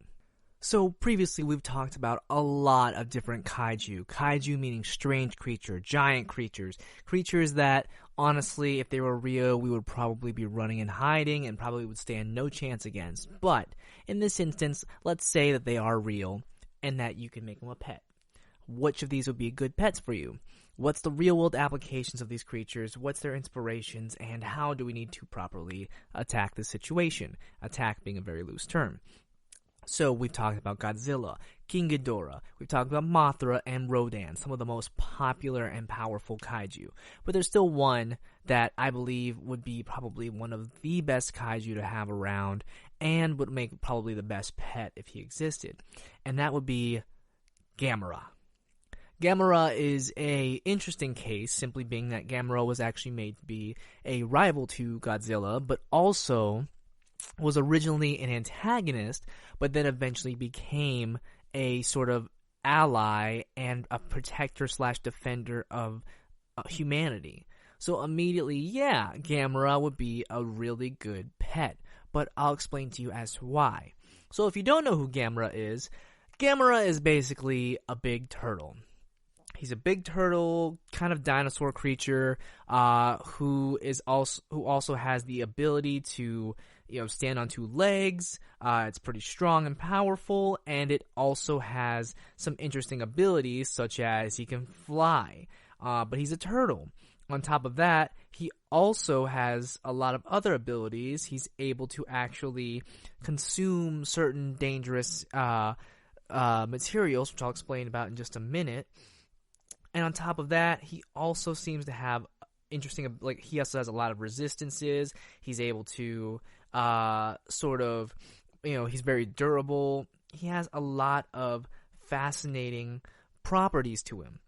So previously we've talked about a lot of different kaiju. Kaiju meaning strange creature, giant creatures, creatures that honestly, if they were real, we would probably be running and hiding and probably would stand no chance against. But in this instance, let's say that they are real and that you can make them a pet. Which of these would be good pets for you? What's the real-world applications of these creatures? What's their inspirations? And how do we need to properly attack the situation? Attack being a very loose term. So we've talked about Godzilla, King Ghidorah, we've talked about Mothra and Rodan, some of the most popular and powerful kaiju. But there's still one that I believe would be probably one of the best kaiju to have around and would make probably the best pet if he existed. And that would be Gamera. Gamera is a interesting case, simply being that Gamera was actually made to be a rival to Godzilla, but also was originally an antagonist, but then eventually became a sort of ally and a protector / defender of humanity. So immediately, yeah, Gamera would be a really good pet, but I'll explain to you as to why. So if you don't know who Gamera is basically a big turtle. He's a big turtle, kind of dinosaur creature, who also has the ability to, stand on two legs. It's pretty strong and powerful, and it also has some interesting abilities, such as he can fly. But he's a turtle. On top of that, he also has a lot of other abilities. He's able to actually consume certain dangerous materials, which I'll explain about in just a minute. And on top of that, he also seems to have he also has a lot of resistances. He's able to sort of he's very durable. He has a lot of fascinating properties to him.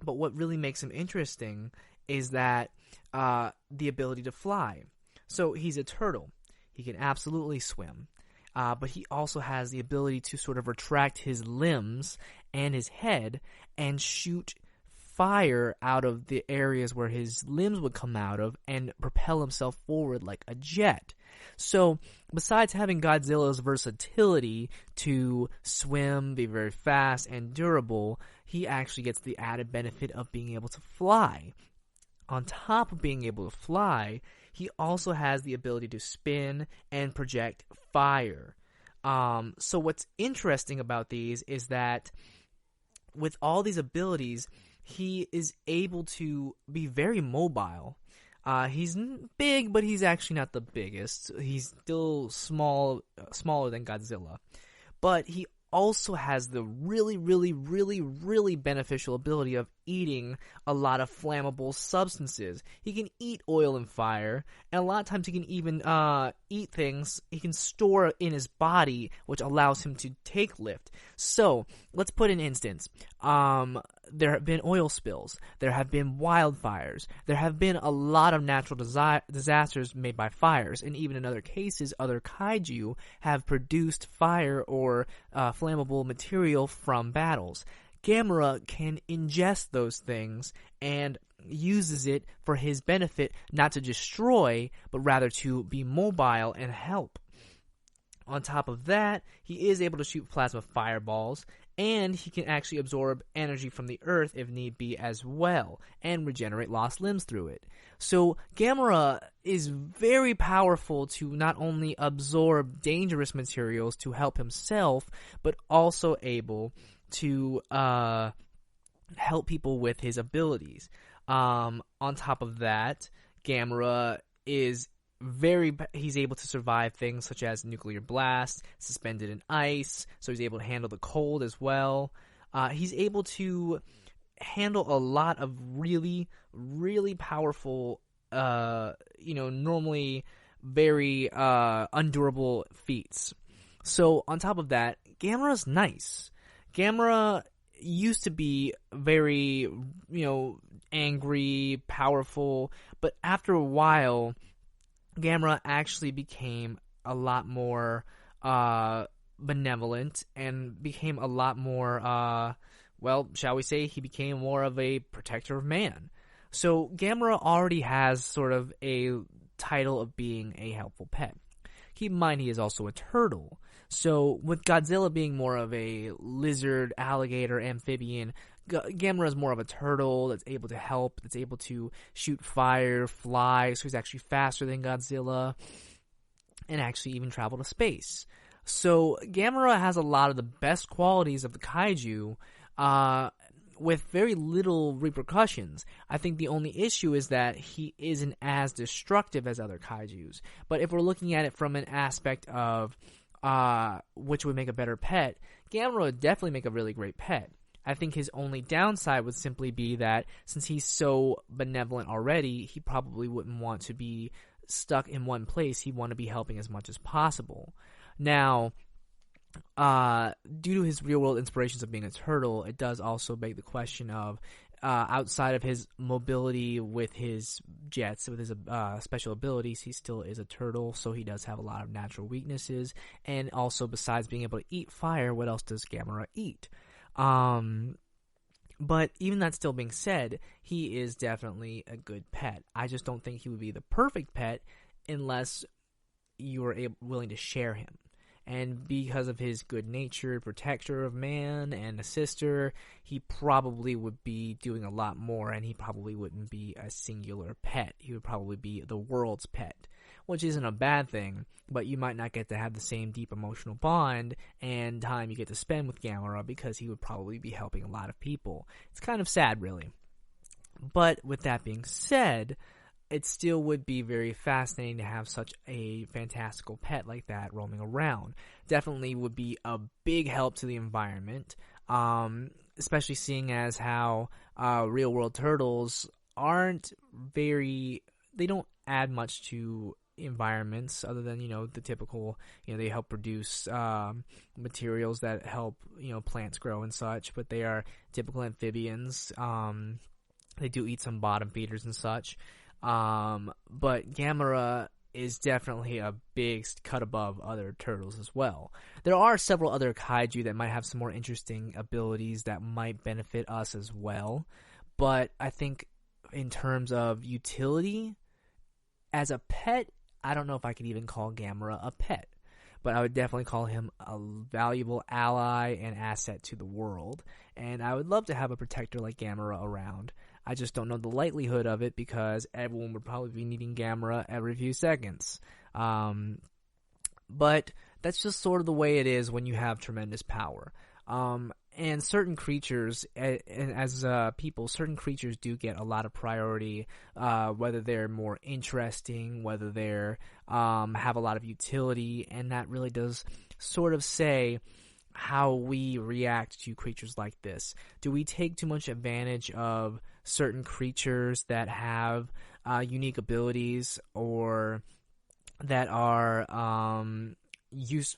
But what really makes him interesting is that the ability to fly. So he's a turtle. He can absolutely swim. But he also has the ability to sort of retract his limbs and his head and shoot fire out of the areas where his limbs would come out of and propel himself forward like a jet. So besides having Godzilla's versatility to swim, be very fast and durable, he actually gets the added benefit of being able to fly. On top of being able to fly, he also has the ability to spin and project fire. So what's interesting about these is that with all these abilities, he is able to be very mobile. He's big, but he's actually not the biggest. He's still smaller than Godzilla. But he also has the really, really, really, really beneficial ability of eating a lot of flammable substances. He can eat oil and fire, and a lot of times he can even eat things he can store in his body, which allows him to take lift. So, let's put an instance. There have been oil spills. There have been wildfires. There have been a lot of natural disasters made by fires. And even in other cases, other kaiju have produced fire or flammable material from battles. Gamera can ingest those things and uses it for his benefit, not to destroy, but rather to be mobile and help. On top of that, he is able to shoot plasma fireballs, and he can actually absorb energy from the earth if need be as well, and regenerate lost limbs through it. So Gamera is very powerful to not only absorb dangerous materials to help himself, but also able to help people with his abilities. On top of that, Gamera is he's able to survive things such as nuclear blast, suspended in ice, so he's able to handle the cold as well. He's able to handle a lot of really, really powerful, normally very undurable feats. So on top of that, Gamera's nice. Gamera used to be very, angry, powerful, but after a while, Gamera actually became a lot more benevolent and became a lot more, shall we say, he became more of a protector of man. So Gamera already has sort of a title of being a helpful pet. Keep in mind he is also a turtle. So with Godzilla being more of a lizard, alligator, amphibian, Gamera is more of a turtle that's able to help, that's able to shoot fire, fly, so he's actually faster than Godzilla, and actually even travel to space. So Gamera has a lot of the best qualities of the kaiju, with very little repercussions. I think the only issue is that he isn't as destructive as other kaijus. But if we're looking at it from an aspect of which would make a better pet, Gamera would definitely make a really great pet. I think his only downside would simply be that since he's so benevolent already, he probably wouldn't want to be stuck in one place. He'd want to be helping as much as possible. Now, due to his real-world inspirations of being a turtle, it does also beg the question of, outside of his mobility with his jets, with his special abilities, he still is a turtle, so he does have a lot of natural weaknesses. And also, besides being able to eat fire, what else does Gamera eat? But even that still being said, he is definitely a good pet. I just don't think he would be the perfect pet unless you were willing to share him. And because of his good nature, protector of man, and a sister, he probably would be doing a lot more, and he probably wouldn't be a singular pet. He would probably be the world's pet, which isn't a bad thing, but you might not get to have the same deep emotional bond and time you get to spend with Gamera because he would probably be helping a lot of people. It's kind of sad, really. But with that being said, it still would be very fascinating to have such a fantastical pet like that roaming around. Definitely would be a big help to the environment, especially seeing as how real-world turtles they don't add much to environments other than, the typical, they help produce materials that help, plants grow and such, but they are typical amphibians. They do eat some bottom feeders and such. But Gamera is definitely a big cut above other turtles as well. There are several other kaiju that might have some more interesting abilities that might benefit us as well, but I think in terms of utility, as a pet, I don't know if I could even call Gamera a pet, but I would definitely call him a valuable ally and asset to the world, and I would love to have a protector like Gamera around. I just don't know the likelihood of it because everyone would probably be needing Gamera every few seconds. But that's just sort of the way it is when you have tremendous power. And certain creatures, and as people, certain creatures do get a lot of priority, whether they're more interesting, whether they're have a lot of utility, and that really does sort of say how we react to creatures like this. Do we take too much advantage of certain creatures that have unique abilities or that are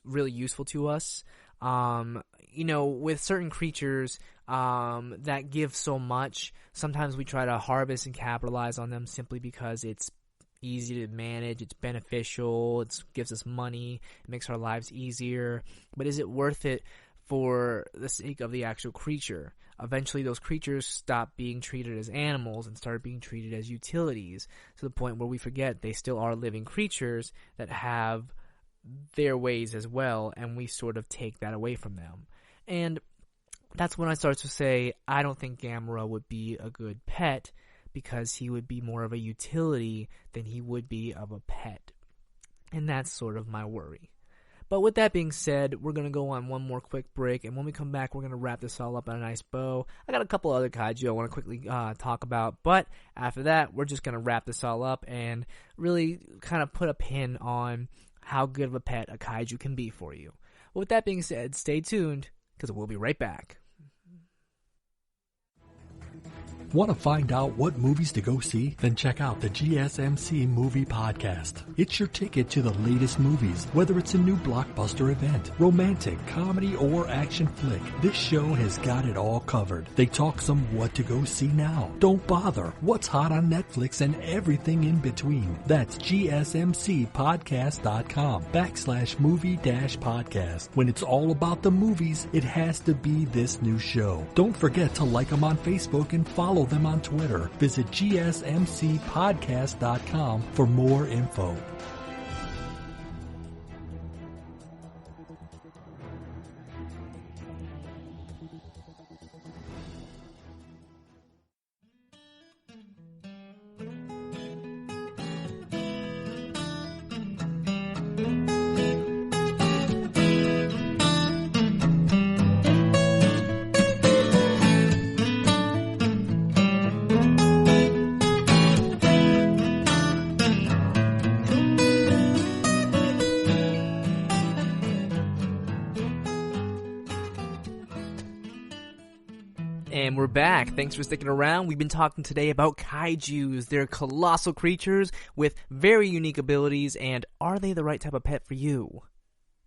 really useful to us? With certain creatures that give so much, sometimes we try to harvest and capitalize on them simply because it's easy to manage, it's beneficial, it gives us money, it makes our lives easier. But is it worth it for the sake of the actual creature? Eventually those creatures stop being treated as animals and start being treated as utilities, to the point where we forget they still are living creatures that have their ways as well, and we sort of take that away from them. And that's when I start to say I don't think Gamera would be a good pet, because he would be more of a utility than he would be of a pet. And that's sort of my worry. But with that being said, we're going to go on one more quick break, and when we come back, we're going to wrap this all up on a nice bow. I got a couple other kaiju I want to quickly talk about, but after that, we're just going to wrap this all up and really kind of put a pin on how good of a pet a kaiju can be for you. But with that being said, stay tuned, because we'll be right back. Want to find out what movies to go see? Then check out the GSMC Movie Podcast. It's your ticket to the latest movies, whether it's a new blockbuster event, romantic, comedy, or action flick. This show has got it all covered. They talk some what to go see now, don't bother, what's hot on Netflix, and everything in between. That's GSMCpodcast.com/movie-podcast. When it's all about the movies, it has to be this new show. Don't forget to like them on Facebook and follow them on Twitter. Visit GSMCpodcast.com for more info. And we're back. Thanks for sticking around. We've been talking today about kaijus. They're colossal creatures with very unique abilities, and are they the right type of pet for you?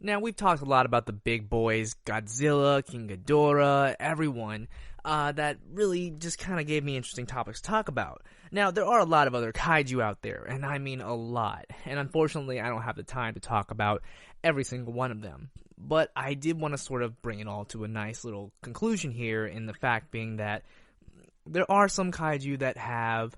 Now, we've talked a lot about the big boys, Godzilla, King Ghidorah, everyone, that really just kind of gave me interesting topics to talk about. Now, there are a lot of other kaiju out there, and I mean a lot, and unfortunately I don't have the time to talk about every single one of them. But I did want to sort of bring it all to a nice little conclusion here, in the fact being that there are some kaiju that have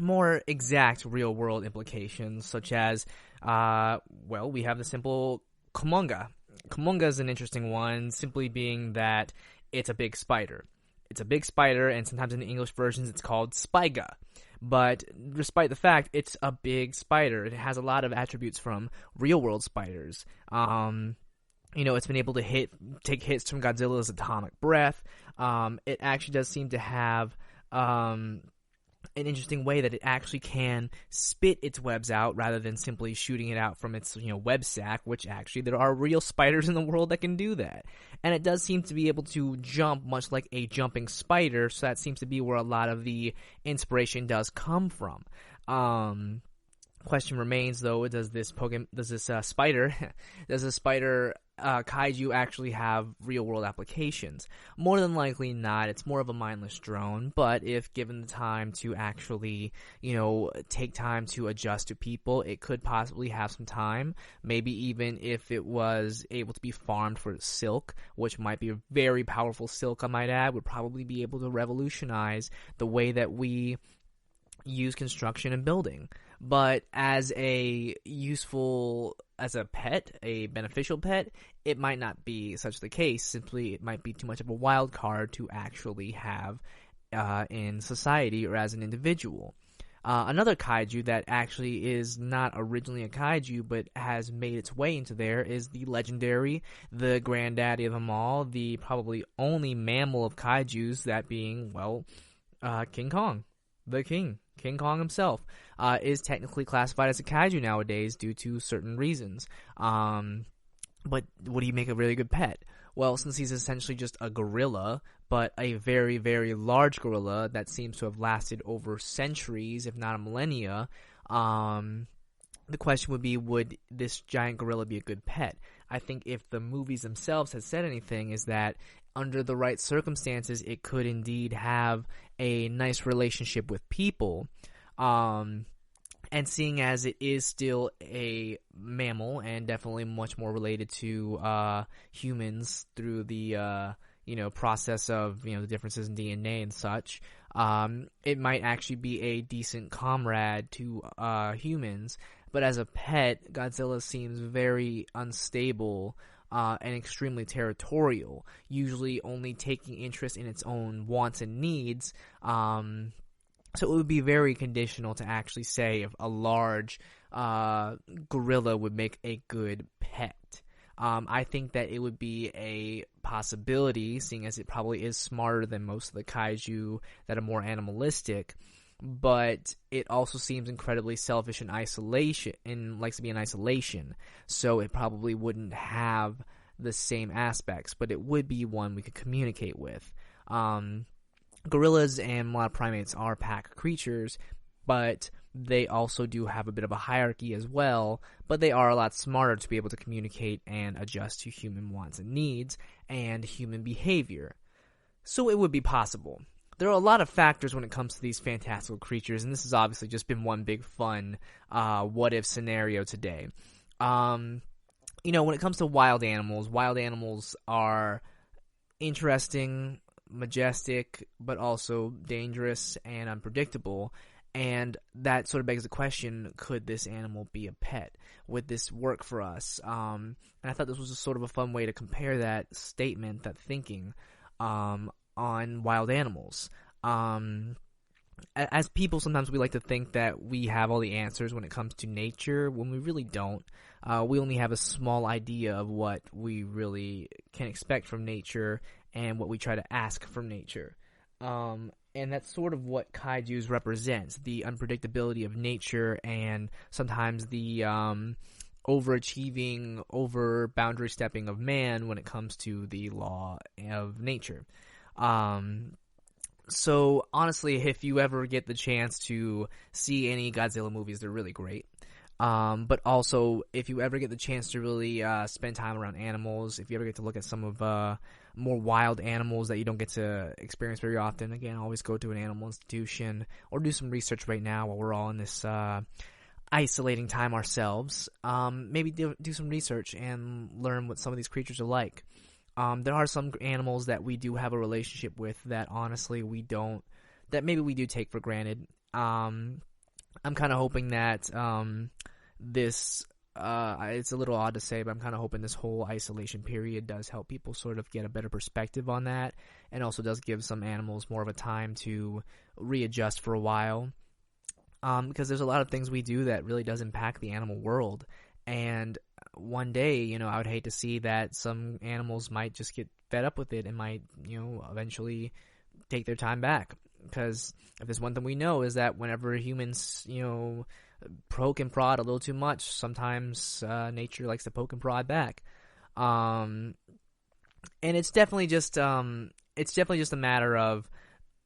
more exact real-world implications, such as, we have the simple Kumonga. Kumonga is an interesting one, simply being that it's a big spider. It's a big spider, and sometimes in the English versions it's called Spiga. But despite the fact it's a big spider, it has a lot of attributes from real-world spiders. It's been able to take hits from Godzilla's atomic breath. It actually does seem to have an interesting way that it actually can spit its webs out rather than simply shooting it out from its web sac, which actually there are real spiders in the world that can do that. And it does seem to be able to jump much like a jumping spider, so that seems to be where a lot of the inspiration does come from. Question remains, though: does this spider kaiju actually have real-world applications? More than likely not. It's more of a mindless drone. But if given the time to actually, take time to adjust to people, it could possibly have some time. Maybe even if it was able to be farmed for silk, which might be a very powerful silk, I might add, would probably be able to revolutionize the way that we use construction and building. But as a pet, a beneficial pet, it might not be such the case. Simply, it might be too much of a wild card to actually have in society or as an individual. Another kaiju that actually is not originally a kaiju but has made its way into there is the legendary, the granddaddy of them all, the probably only mammal of kaijus, that being, King Kong. The King Kong himself, is technically classified as a kaiju nowadays due to certain reasons. But would he make a really good pet? Well, since he's essentially just a gorilla, but a very, very large gorilla that seems to have lasted over centuries, if not a millennia, the question would be, would this giant gorilla be a good pet? I think if the movies themselves had said anything, is that under the right circumstances, it could indeed have a nice relationship with people. And seeing as it is still a mammal and definitely much more related to humans through the process of the differences in DNA and such, it might actually be a decent comrade to humans. But as a pet, Godzilla seems very unstable and extremely territorial, usually only taking interest in its own wants and needs. So it would be very conditional to actually say if a large gorilla would make a good pet. I think that it would be a possibility, seeing as it probably is smarter than most of the kaiju that are more animalistic. But it also seems incredibly selfish in isolation and likes to be in isolation. So it probably wouldn't have the same aspects, but it would be one we could communicate with. Gorillas and a lot of primates are pack creatures, but they also do have a bit of a hierarchy as well, but they are a lot smarter to be able to communicate and adjust to human wants and needs and human behavior. So it would be possible. There are a lot of factors when it comes to these fantastical creatures, and this has obviously just been one big fun what-if scenario today. When it comes to wild animals are interesting, majestic, but also dangerous and unpredictable. And that sort of begs the question, could this animal be a pet? Would this work for us? And I thought this was sort of a fun way to compare that statement, that thinking, on wild animals. As people, sometimes we like to think that we have all the answers when it comes to nature, when we really don't. We only have a small idea of what we really can expect from nature and what we try to ask from nature. And that's sort of what kaijus represents, the unpredictability of nature and sometimes the overachieving, over-boundary stepping of man when it comes to the law of nature. So honestly, if you ever get the chance to see any Godzilla movies, they're really great. But also, if you ever get the chance to really spend time around animals, if you ever get to look at some of more wild animals that you don't get to experience very often, again, always go to an animal institution or do some research right now while we're all in this isolating time ourselves. Maybe do some research and learn what some of these creatures are like. There are some animals that we do have a relationship with that honestly that maybe we do take for granted. I'm kind of hoping that this, it's a little odd to say, but I'm kind of hoping this whole isolation period does help people sort of get a better perspective on that, and also does give some animals more of a time to readjust for a while. Because there's a lot of things we do that really does impact the animal world, and one day, I would hate to see that some animals might just get fed up with it and might, eventually take their time back. Because if there's one thing we know is that whenever humans, poke and prod a little too much, sometimes nature likes to poke and prod back. And it's definitely just a matter of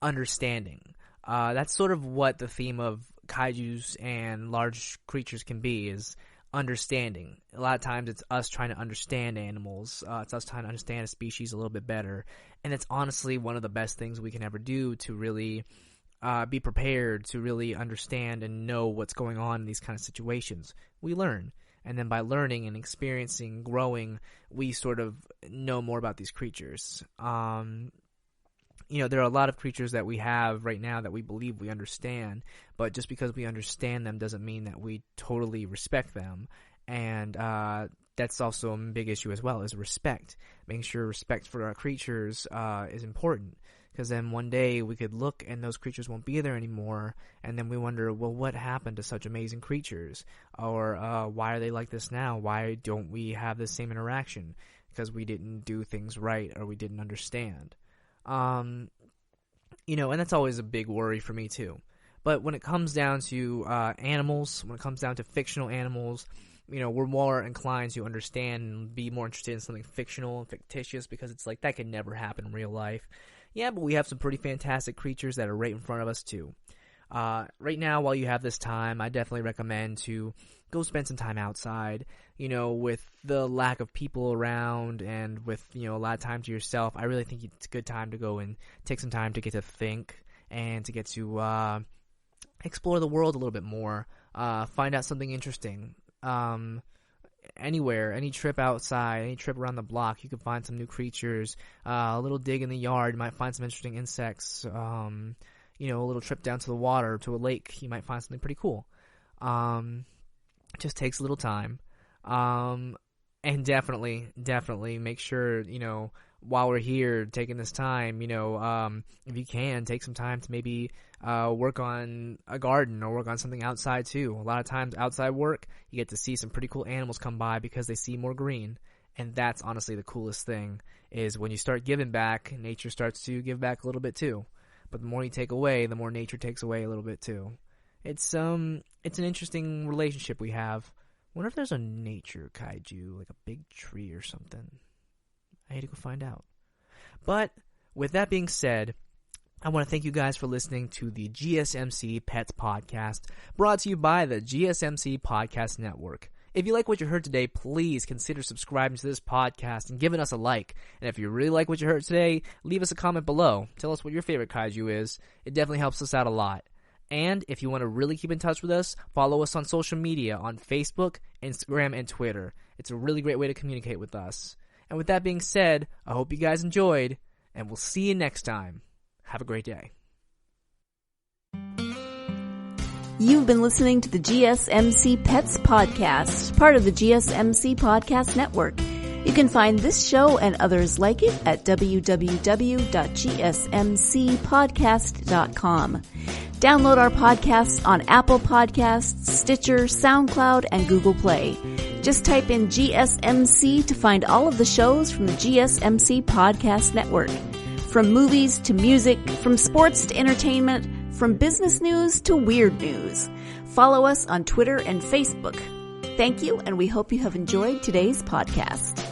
understanding. That's sort of what the theme of kaijus and large creatures can be is understanding. A lot of times it's us trying to understand animals. It's us trying to understand a species a little bit better. And it's honestly one of the best things we can ever do to really be prepared, to really understand and know what's going on in these kind of situations. We learn. And then by learning and experiencing, growing, we sort of know more about these creatures. There are a lot of creatures that we have right now that we believe we understand, but just because we understand them doesn't mean that we totally respect them. And that's also a big issue as well, is respect. Making sure respect for our creatures is important, because then one day we could look and those creatures won't be there anymore, and then we wonder, well, what happened to such amazing creatures? Or why are they like this now? Why don't we have the same interaction? Because we didn't do things right, or we didn't understand. And that's always a big worry for me too. But when it comes down to animals, when it comes down to fictional animals, we're more inclined to understand and be more interested in something fictional and fictitious, because it's like, that could never happen in real life. Yeah, but we have some pretty fantastic creatures that are right in front of us too. Right now, while you have this time, I definitely recommend to go spend some time outside. With the lack of people around and with, a lot of time to yourself, I really think it's a good time to go and take some time to get to think and to get to explore the world a little bit more, find out something interesting. Anywhere, any trip outside, any trip around the block, you can find some new creatures. A little dig in the yard, you might find some interesting insects. A little trip down to the water, to a lake, you might find something pretty cool. It just takes a little time. And definitely make sure, while we're here taking this time, if you can, take some time to maybe work on a garden or work on something outside too. A lot of times outside work, you get to see some pretty cool animals come by because they see more green. And that's honestly the coolest thing, is when you start giving back, nature starts to give back a little bit too. But the more you take away, the more nature takes away a little bit too. It's an interesting relationship we have. Wonder if there's a nature kaiju, like a big tree or something. I need to go find out. But with that being said, I want to thank you guys for listening to the GSMC Pets Podcast, brought to you by the GSMC Podcast Network. If you like what you heard today, please consider subscribing to this podcast and giving us a like. And if you really like what you heard today, leave us a comment below. Tell us what your favorite kaiju is. It definitely helps us out a lot. And if you want to really keep in touch with us, follow us on social media on Facebook, Instagram, and Twitter. It's a really great way to communicate with us. And with that being said, I hope you guys enjoyed, and we'll see you next time. Have a great day. You've been listening to the GSMC Pets Podcast, part of the GSMC Podcast Network. You can find this show and others like it at www.gsmcpodcast.com. Download our podcasts on Apple Podcasts, Stitcher, SoundCloud, and Google Play. Just type in GSMC to find all of the shows from the GSMC Podcast Network. From movies to music, from sports to entertainment, from business news to weird news. Follow us on Twitter and Facebook. Thank you, and we hope you have enjoyed today's podcast.